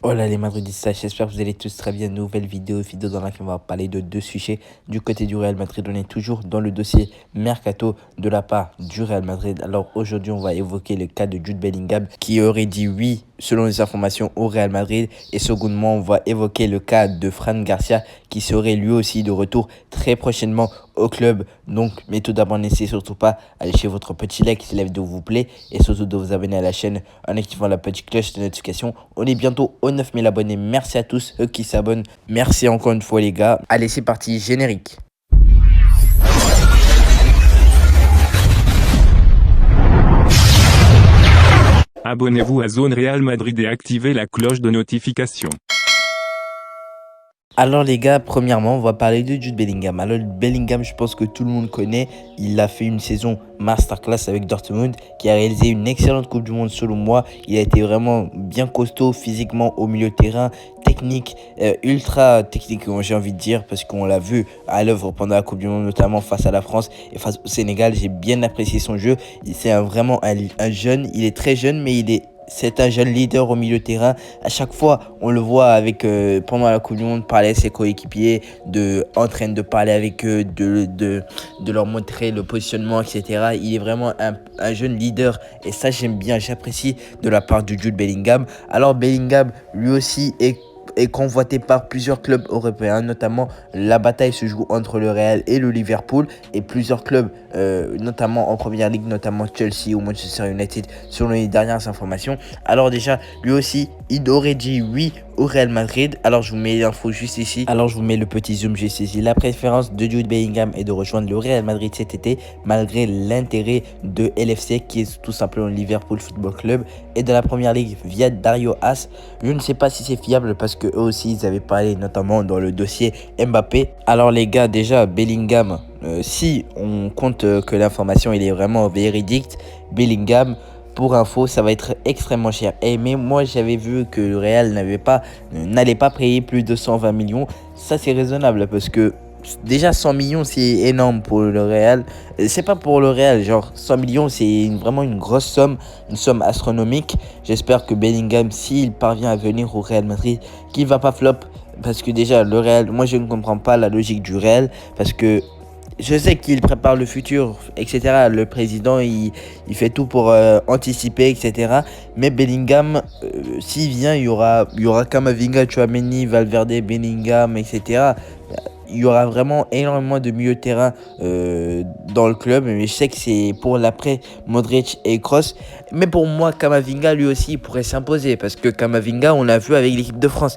Hola les madridistas, j'espère que vous allez tous très bien. Nouvelle vidéo dans laquelle on va parler de deux sujets. Du côté du Real Madrid, on est toujours dans le dossier Mercato de la part du Real Madrid. Alors aujourd'hui, on va évoquer le cas de Jude Bellingham qui aurait dit oui selon les informations au Real Madrid. Et secondement, on va évoquer le cas de Fran Garcia qui serait lui aussi de retour très prochainement au club. Donc, mais tout d'abord, n'hésitez surtout pas à lâcher votre petit like si la vidéo vous plaît et surtout de vous abonner à la chaîne en activant la petite cloche de notification. On est bientôt aux 9000 abonnés. Merci à tous ceux qui s'abonnent. Merci encore une fois les gars. Allez, c'est parti, générique. Abonnez-vous à Zone Real Madrid et activez la cloche de notification. Alors les gars, premièrement, on va parler de Jude Bellingham. Alors Bellingham, je pense que tout le monde connaît. Il a fait une saison masterclass avec Dortmund qui a réalisé une excellente Coupe du Monde selon moi. Il a été vraiment bien costaud physiquement au milieu de terrain, technique, ultra technique j'ai envie de dire parce qu'on l'a vu à l'œuvre pendant la Coupe du Monde notamment face à la France et face au Sénégal. J'ai bien apprécié son jeu. C'est vraiment un jeune, il est très jeune mais c'est un jeune leader au milieu de terrain. À chaque fois, on le voit avec pendant la Coupe du Monde parler à ses coéquipiers, en train de parler avec eux, de leur montrer le positionnement, etc. Il est vraiment un jeune leader et ça j'aime bien, j'apprécie de la part du Jude Bellingham. Alors Bellingham, lui aussi est convoité par plusieurs clubs européens, notamment la bataille se joue entre le Real et le Liverpool et plusieurs clubs, notamment en première ligue, notamment Chelsea ou Manchester United, selon les dernières informations. Alors déjà, lui aussi, il aurait dit oui au Real Madrid. Alors je vous mets l'info juste ici. Alors je vous mets le petit zoom juste ici. La préférence de Jude Bellingham est de rejoindre le Real Madrid cet été, malgré l'intérêt de LFC, qui est tout simplement le Liverpool Football Club, et de la première ligue via Dario As. Je ne sais pas si c'est fiable parce que eux aussi ils avaient parlé notamment dans le dossier Mbappé. Alors les gars, déjà Bellingham, si on compte que l'information il est vraiment véridique, Bellingham, pour info, ça va être extrêmement cher. Mais moi, j'avais vu que le Real n'allait pas payer plus de 120 millions. Ça, c'est raisonnable parce que déjà 100 millions, c'est énorme pour le Real. C'est pas pour le Real, genre 100 millions, c'est vraiment une grosse somme, une somme astronomique. J'espère que Bellingham, s'il parvient à venir au Real Madrid, qu'il va pas flop. Parce que déjà, le Real, moi, je ne comprends pas la logique du Real parce que je sais qu'il prépare le futur, etc. Le président, il fait tout pour anticiper, etc. Mais Bellingham, s'il vient, il y aura Camavinga, Tchouaméni, Valverde, Bellingham, etc. Il y aura vraiment énormément de milieu de terrain dans le club. Mais je sais que c'est pour l'après Modric et Kroos. Mais pour moi, Camavinga, lui aussi, il pourrait s'imposer. Parce que Camavinga, on l'a vu avec l'équipe de France.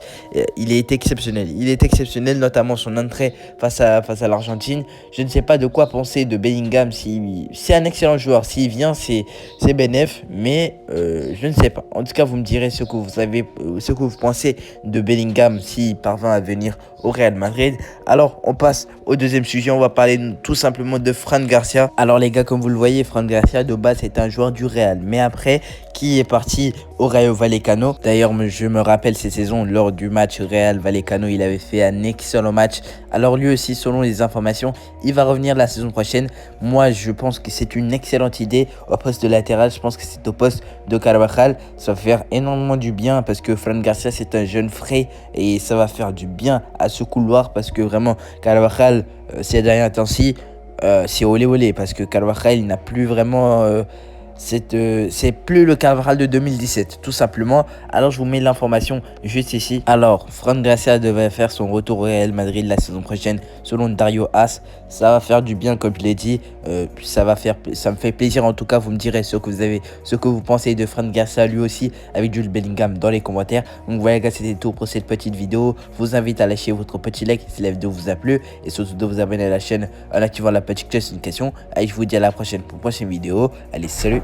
Il est exceptionnel. Il est exceptionnel, notamment son entrée face à l'Argentine. Je ne sais pas de quoi penser de Bellingham. C'est un excellent joueur. S'il vient, c'est bénef. Mais je ne sais pas. En tout cas, vous me direz ce que vous pensez de Bellingham s'il parvient à venir au Real Madrid. Alors, on passe au deuxième sujet. On va parler tout simplement de Fran Garcia. Alors, les gars, comme vous le voyez, Fran Garcia, de base, c'est un joueur du Real. Mais après, qui est parti au Rayo Vallecano. D'ailleurs, je me rappelle ces saisons, lors du match Real Vallecano, il avait fait un excellent match. Alors, lui aussi, selon les informations, il va revenir la saison prochaine. Moi, je pense que c'est une excellente idée au poste de latéral. Je pense que c'est au poste de Carvajal. Ça va faire énormément du bien parce que Fran Garcia, c'est un jeune frais et ça va faire du bien à ce couloir parce que vraiment, Carvajal, ces derniers temps-ci, c'est olé olé parce que Carvajal, il n'a plus vraiment... c'est plus le Carvajal de 2017, tout simplement. Alors, je vous mets l'information juste ici. Alors, Fran Garcia devrait faire son retour au Real Madrid la saison prochaine, selon Dario As. Ça va faire du bien, comme je l'ai dit. Ça me fait plaisir. En tout cas, vous me direz ce que vous pensez de Fran Garcia, lui aussi, avec Jude Bellingham dans les commentaires. Donc, voilà, gars, c'était tout pour cette petite vidéo. Je vous invite à lâcher votre petit like si la vidéo vous a plu et surtout de vous abonner à la chaîne en activant la petite cloche de notification. Allez, je vous dis à la prochaine pour une prochaine vidéo. Allez, salut!